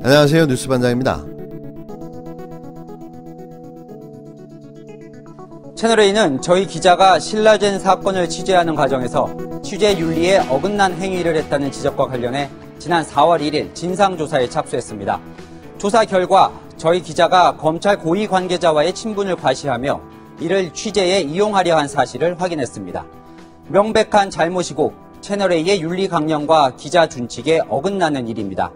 안녕하세요, 뉴스반장입니다. 채널A는 저희 기자가 신라젠 사건을 취재하는 과정에서 취재 윤리에 어긋난 행위를 했다는 지적과 관련해 지난 4월 1일 진상조사에 착수했습니다. 조사 결과 저희 기자가 검찰 고위 관계자와의 친분을 과시하며 이를 취재에 이용하려 한 사실을 확인했습니다. 명백한 잘못이고 채널A의 윤리 강령과 기자 준칙에 어긋나는 일입니다.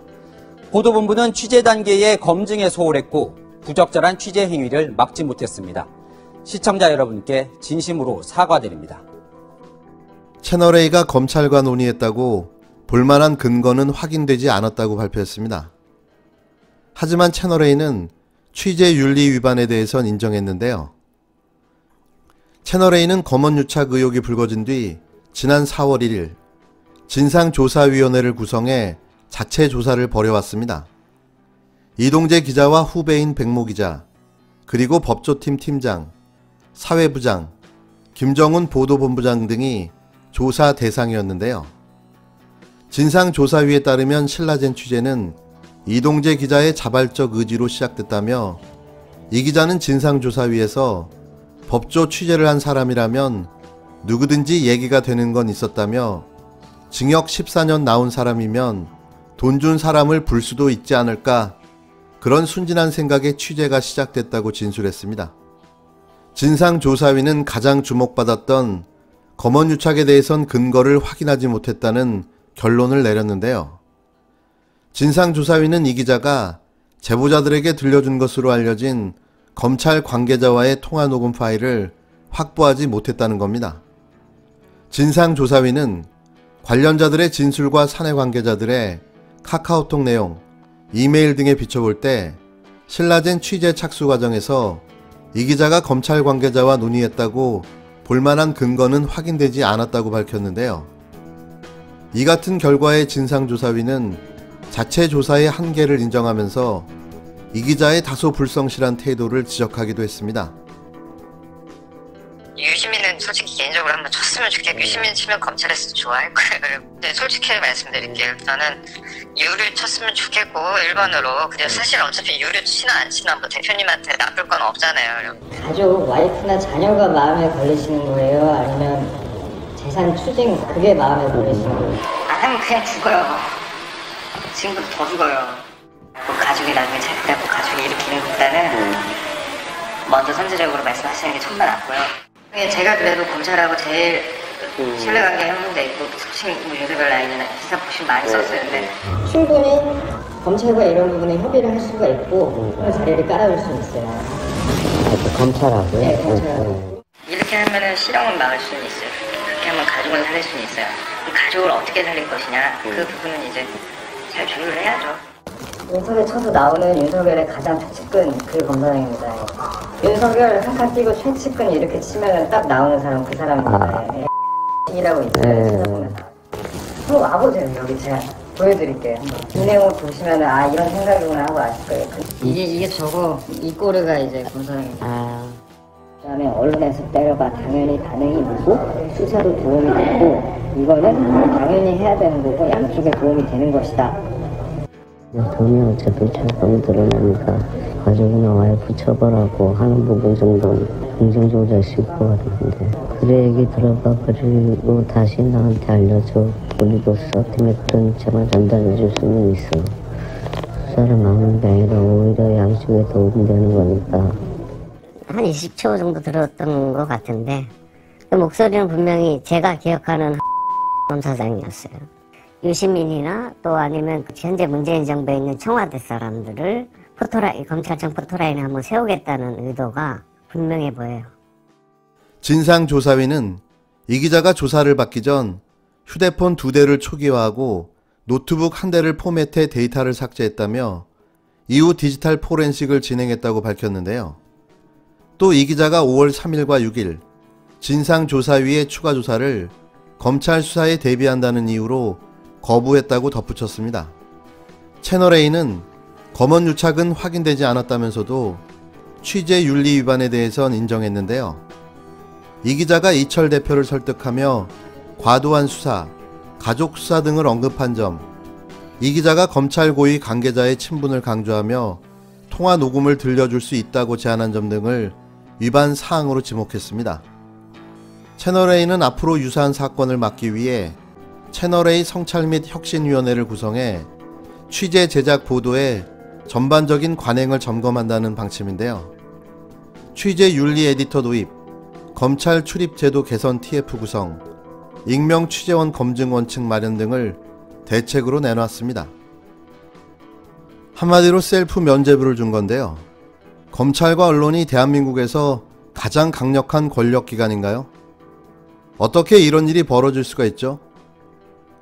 보도본부는 취재 단계의 검증에 소홀했고 부적절한 취재 행위를 막지 못했습니다. 시청자 여러분께 진심으로 사과드립니다. 채널A가 검찰과 논의했다고 볼만한 근거는 확인되지 않았다고 발표했습니다. 하지만 채널A는 취재 윤리 위반에 대해선 인정했는데요. 채널A는 검언유착 의혹이 불거진 뒤 지난 4월 1일 진상조사위원회를 구성해 자체 조사를 벌여왔습니다. 이동재 기자와 후배인 백모 기자, 그리고 법조팀 팀장, 사회부장, 김정훈 보도본부장 등이 조사 대상이었는데요. 진상조사위에 따르면 신라젠 취재는 이동재 기자의 자발적 의지로 시작됐다며 이 기자는 진상조사위에서 법조 취재를 한 사람이라면 누구든지 얘기가 되는 건 있었다며 징역 14년 나온 사람이면 돈 준 사람을 불 수도 있지 않을까, 그런 순진한 생각에 취재가 시작됐다고 진술했습니다. 진상조사위는 가장 주목받았던 검언유착에 대해선 근거를 확인하지 못했다는 결론을 내렸는데요. 진상조사위는 이 기자가 제보자들에게 들려준 것으로 알려진 검찰 관계자와의 통화 녹음 파일을 확보하지 못했다는 겁니다. 진상조사위는 관련자들의 진술과 사내 관계자들의 카카오톡 내용, 이메일 등에 비춰볼 때 신라젠 취재 착수 과정에서 이 기자가 검찰 관계자와 논의했다고 볼만한 근거는 확인되지 않았다고 밝혔는데요. 이 같은 결과에 진상조사위는 자체 조사의 한계를 인정하면서 이 기자의 다소 불성실한 태도를 지적하기도 했습니다. 유시민은 솔직히 개인적으로 한번 쳤으면 좋겠고, 유시민 치면 검찰에서 좋아할 거예요. 근데 솔직히 말씀드릴게요. 저는 유를 쳤으면 좋겠고, 1번으로. 근데 사실 어차피 유를 치나 안 치나 뭐 대표님한테 나쁠 건 없잖아요. 가족, 와이프나 자녀가 마음에 걸리시는 거예요? 아니면 재산 추징, 그게 마음에 걸리시는 거예요? 안 하면 그냥 죽어요. 지금부터 더 죽어요. 뭐 가족이 나중에 자식되고 가족이 일으키는 것보다는 먼저 선제적으로 말씀하시는 게 정말 낫고요. 제가 그래도 검찰하고 제일 신뢰관계 형성돼 있고 소식 윤석열 라인이나 기사 보시면 많이 썼어요. 근데 충분히 검찰과 이런 부분에 협의를 할 수가 있고 그런 자리를 깔아줄 수 있어요. 검찰하고요? 네, 검찰하고. 이렇게 하면은 실형은 막을 수는 있어요. 그렇게 하면 가족을 살릴 수는 있어요. 그럼 가족을 어떻게 살릴 것이냐, 그 부분은 이제 잘 조율을 해야죠. 인터넷 쳐서 나오는 윤석열의 가장 최측근 그 검사장입니다. 윤석열 한 칸 띄고 최측근 이렇게 치면은 딱 나오는 사람 그 사람입니다. 이라고 있어요. 찾아보면. 한번 와보세요. 여기 제가 보여드릴게요. 이 내용을 보시면은 아 이런 생각이구나 하고 아실 거예요. 이게 저거 이 꼬리가 이제 검사장입니다. 그다음에 언론에서 때려봐 당연히 반응이 있고 수사도 도움이 되고 이거는 당연히 해야 되는 거고 양쪽에 도움이 되는 것이다. 돈이 어차피 철범 드러나니까 가족이나 와이프 처벌하고 하는 부분 정도는 긍정적으로 잘 쓸 것 같은데, 그래 얘기 들어봐 그리고 다시 나한테 알려줘. 우리로서 어떻게 그런 입장을 전달해 줄 수는 있어. 수사를 막는 게 아니라 오히려 양쪽에 도움이 되는 거니까. 한 20초 정도 들었던 것 같은데 그 목소리는 분명히 제가 기억하는 검사장이었어요. 유시민이나 또 아니면 현재 문재인 정부에 있는 청와대 사람들을 검찰청 포토라인에 한번 세우겠다는 의도가 분명해 보여요. 진상조사위는 이 기자가 조사를 받기 전 휴대폰 2대를 초기화하고 노트북 1대를 포맷해 데이터를 삭제했다며 이후 디지털 포렌식을 진행했다고 밝혔는데요. 또 이 기자가 5월 3일과 6일 진상조사위의 추가 조사를 검찰 수사에 대비한다는 이유로 거부했다고 덧붙였습니다. 채널A는 검언유착은 확인되지 않았다면서도 취재 윤리 위반에 대해선 인정했는데요. 이 기자가 이철 대표를 설득하며 과도한 수사, 가족 수사 등을 언급한 점, 이 기자가 검찰 고위 관계자의 친분을 강조하며 통화 녹음을 들려줄 수 있다고 제안한 점 등을 위반 사항으로 지목했습니다. 채널A는 앞으로 유사한 사건을 막기 위해 채널A 성찰 및 혁신위원회를 구성해 취재 제작 보도의 전반적인 관행을 점검한다는 방침인데요. 취재 윤리 에디터 도입, 검찰 출입 제도 개선 TF 구성, 익명 취재원 검증 원칙 마련 등을 대책으로 내놨습니다. 한마디로 셀프 면죄부를 준 건데요. 검찰과 언론이 대한민국에서 가장 강력한 권력기관인가요? 어떻게 이런 일이 벌어질 수가 있죠?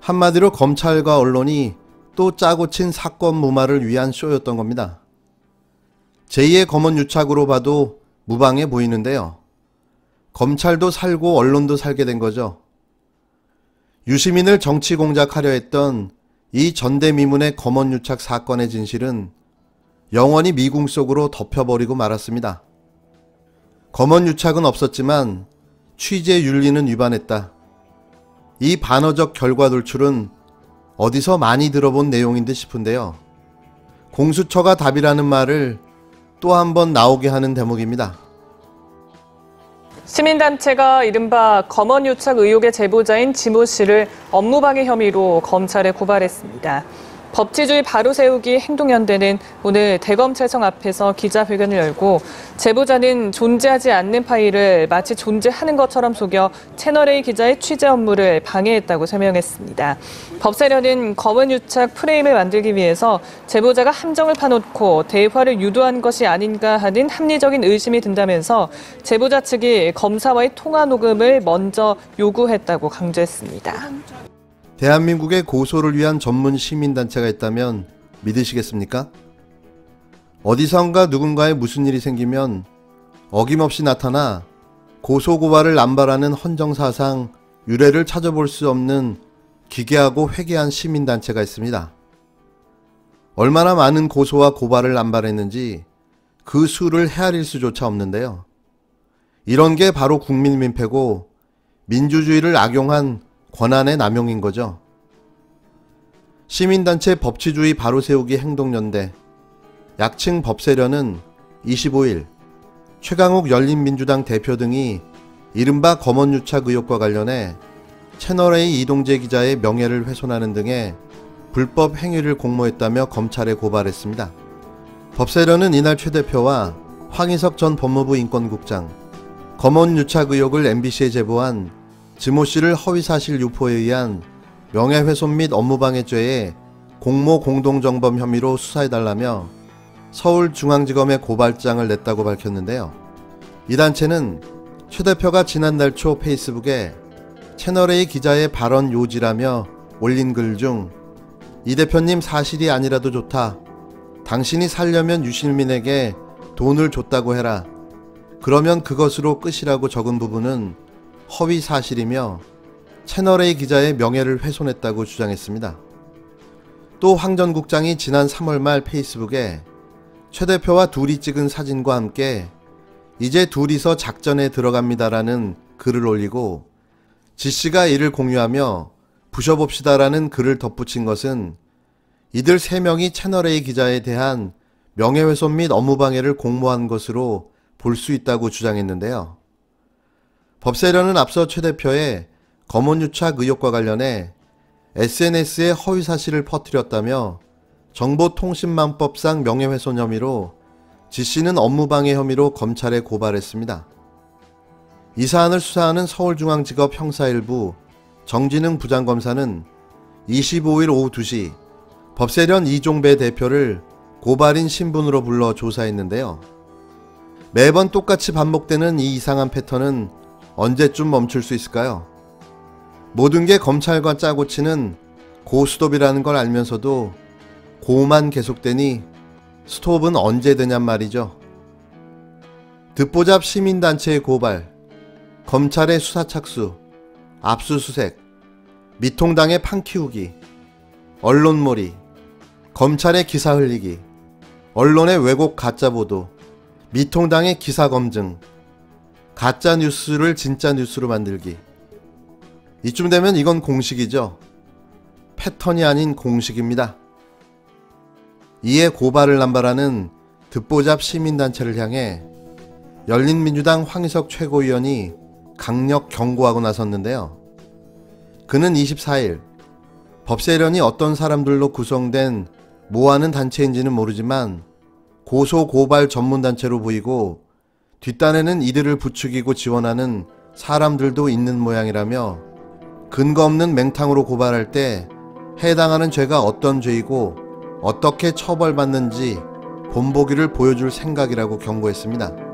한마디로 검찰과 언론이 또 짜고 친 사건 무마를 위한 쇼였던 겁니다. 제2의 검언유착으로 봐도 무방해 보이는데요. 검찰도 살고 언론도 살게 된 거죠. 유시민을 정치 공작하려 했던 이 전대미문의 검언유착 사건의 진실은 영원히 미궁 속으로 덮여버리고 말았습니다. 검언유착은 없었지만 취재 윤리는 위반했다. 이 반어적 결과 돌출은 어디서 많이 들어본 내용인 듯 싶은데요. 공수처가 답이라는 말을 또 한 번 나오게 하는 대목입니다. 시민단체가 이른바 검언유착 의혹의 제보자인 지모 씨를 업무방해 혐의로 검찰에 고발했습니다. 법치주의 바로세우기 행동연대는 오늘 대검찰청 앞에서 기자회견을 열고 제보자는 존재하지 않는 파일을 마치 존재하는 것처럼 속여 채널A 기자의 취재 업무를 방해했다고 설명했습니다. 법사련은 검언유착 프레임을 만들기 위해서 제보자가 함정을 파놓고 대화를 유도한 것이 아닌가 하는 합리적인 의심이 든다면서 제보자 측이 검사와의 통화 녹음을 먼저 요구했다고 강조했습니다. 대한민국의 고소를 위한 전문 시민단체가 있다면 믿으시겠습니까? 어디선가 누군가에 무슨 일이 생기면 어김없이 나타나 고소고발을 남발하는 헌정사상 유례를 찾아볼 수 없는 기괴하고 회개한 시민단체가 있습니다. 얼마나 많은 고소와 고발을 남발했는지 그 수를 헤아릴 수조차 없는데요. 이런 게 바로 국민민폐고 민주주의를 악용한 권한의 남용인 거죠. 시민단체 법치주의 바로세우기 행동연대, 약칭 법세련은 25일 최강욱 열린민주당 대표 등이 이른바 검언유착 의혹과 관련해 채널A 이동재 기자의 명예를 훼손하는 등의 불법 행위를 공모했다며 검찰에 고발했습니다. 법세련은 이날 최 대표와 황희석 전 법무부 인권국장, 검언유착 의혹을 MBC에 제보한 지모 씨를 허위사실 유포에 의한 명예훼손 및 업무방해죄의 공모 공동정범 혐의로 수사해달라며 서울중앙지검에 고발장을 냈다고 밝혔는데요. 이 단체는 최 대표가 지난달 초 페이스북에 채널A 기자의 발언 요지라며 올린 글 중 이 대표님 사실이 아니라도 좋다. 당신이 살려면 유시민에게 돈을 줬다고 해라. 그러면 그것으로 끝이라고 적은 부분은 허위 사실이며 채널A 기자의 명예를 훼손했다고 주장했습니다. 또 황 전 국장이 지난 3월 말 페이스북에 최 대표와 둘이 찍은 사진과 함께 이제 둘이서 작전에 들어갑니다라는 글을 올리고 지씨가 이를 공유하며 부셔봅시다라는 글을 덧붙인 것은 이들 3명이 채널A 기자에 대한 명예훼손 및 업무방해를 공모한 것으로 볼 수 있다고 주장했는데요. 법세련은 앞서 최 대표의 검언유착 의혹과 관련해 SNS에 허위사실을 퍼뜨렸다며 정보통신망법상 명예훼손 혐의로 지씨는 업무방해 혐의로 검찰에 고발했습니다. 이 사안을 수사하는 서울중앙지법 형사1부 정진흥 부장검사는 25일 오후 2시 법세련 이종배 대표를 고발인 신분으로 불러 조사했는데요. 매번 똑같이 반복되는 이 이상한 패턴은 언제쯤 멈출 수 있을까요? 모든 게 검찰과 짜고 치는 고스톱이라는 걸 알면서도 고만 계속되니 스톱은 언제 되냔 말이죠. 듣보잡 시민단체의 고발, 검찰의 수사 착수, 압수수색, 미통당의 판 키우기, 언론몰이, 검찰의 기사 흘리기, 언론의 왜곡 가짜 보도, 미통당의 기사 검증, 가짜 뉴스를 진짜 뉴스로 만들기. 이쯤 되면 이건 공식이죠. 패턴이 아닌 공식입니다. 이에 고발을 남발하는 듣보잡 시민단체를 향해 열린민주당 황희석 최고위원이 강력 경고하고 나섰는데요. 그는 24일 법세련이 어떤 사람들로 구성된 뭐하는 단체인지는 모르지만 고소 고발 전문단체로 보이고 뒷단에는 이들을 부추기고 지원하는 사람들도 있는 모양이라며 근거 없는 맹탕으로 고발할 때 해당하는 죄가 어떤 죄이고 어떻게 처벌받는지 본보기를 보여줄 생각이라고 경고했습니다.